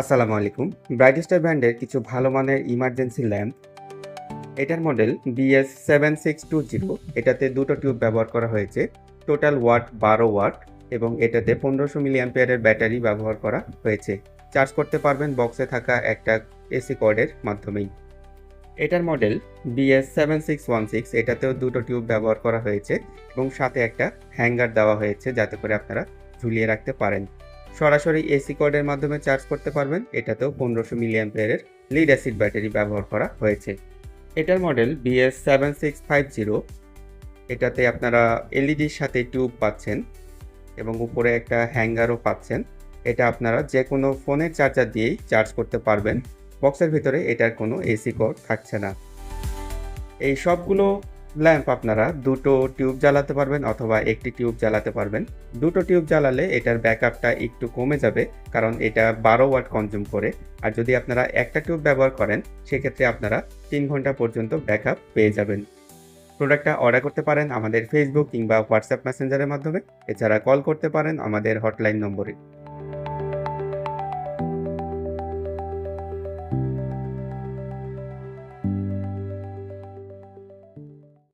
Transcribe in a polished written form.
আসসালামু আলাইকুম। Bright star ব্র্যান্ডের কিছু ভালো মানের ইমার্জেন্সি ল্যাম্প। এটার মডেল BS7620। এটাতে দুটো টিউব ব্যবহার করা হয়েছে। টোটাল ওয়াট 12 ওয়াট এবং এটাতে 1500 মিলি অ্যাম্পিয়ারের ব্যাটারি ব্যবহার করা হয়েছে। চার্জ করতে পারবেন বক্সে থাকা একটা এসি কর্ডের মাধ্যমেই। এটার মডেল BS7616। এটাতেও দুটো টিউব ব্যবহার করা হয়েছে এবং সাথে একটা হ্যাঙ্গার দেওয়া হয়েছে যাতে করে আপনারা ঝুলিয়ে রাখতে পারেন। সরাসরি এসি কর্ডের মাধ্যমে চার্জ করতে পারবেন। এটাতেও 1500 মিলি অ্যাম্পিয়ারের লিড অ্যাসিড ব্যাটারি ব্যবহার করা হয়েছে। এটার মডেল BS7650। এটাতে আপনারা এলইডির সাথে টিউব পাচ্ছেন এবং উপরে একটা হ্যাঙ্গারও পাচ্ছেন। এটা আপনারা যে কোনো ফোনের চার্জার দিয়েই চার্জ করতে পারবেন। বক্সের ভিতরে এটার কোনো এসি কর্ড থাকছে না। এই সবগুলো ল্যাম্প আপনারা দুটো টিউব জ্বালাতে পারবেন অথবা একটি টিউব জ্বালাতে পারবেন। দুটো টিউব জ্বালালে এটার ব্যাকআপটা একটু কমে যাবে, কারণ এটা 12 ওয়াট কনজিউম করে। আর যদি আপনারা একটা টিউব ব্যবহার করেন সেক্ষেত্রে আপনারা 3 ঘন্টা পর্যন্ত ব্যাকআপ পেয়ে যাবেন। প্রোডাক্টটা অর্ডার করতে পারেন আমাদের ফেসবুক কিংবা হোয়াটসঅ্যাপ মেসেঞ্জারের মাধ্যমে। এছাড়া কল করতে পারেন আমাদের হটলাইন নম্বরে।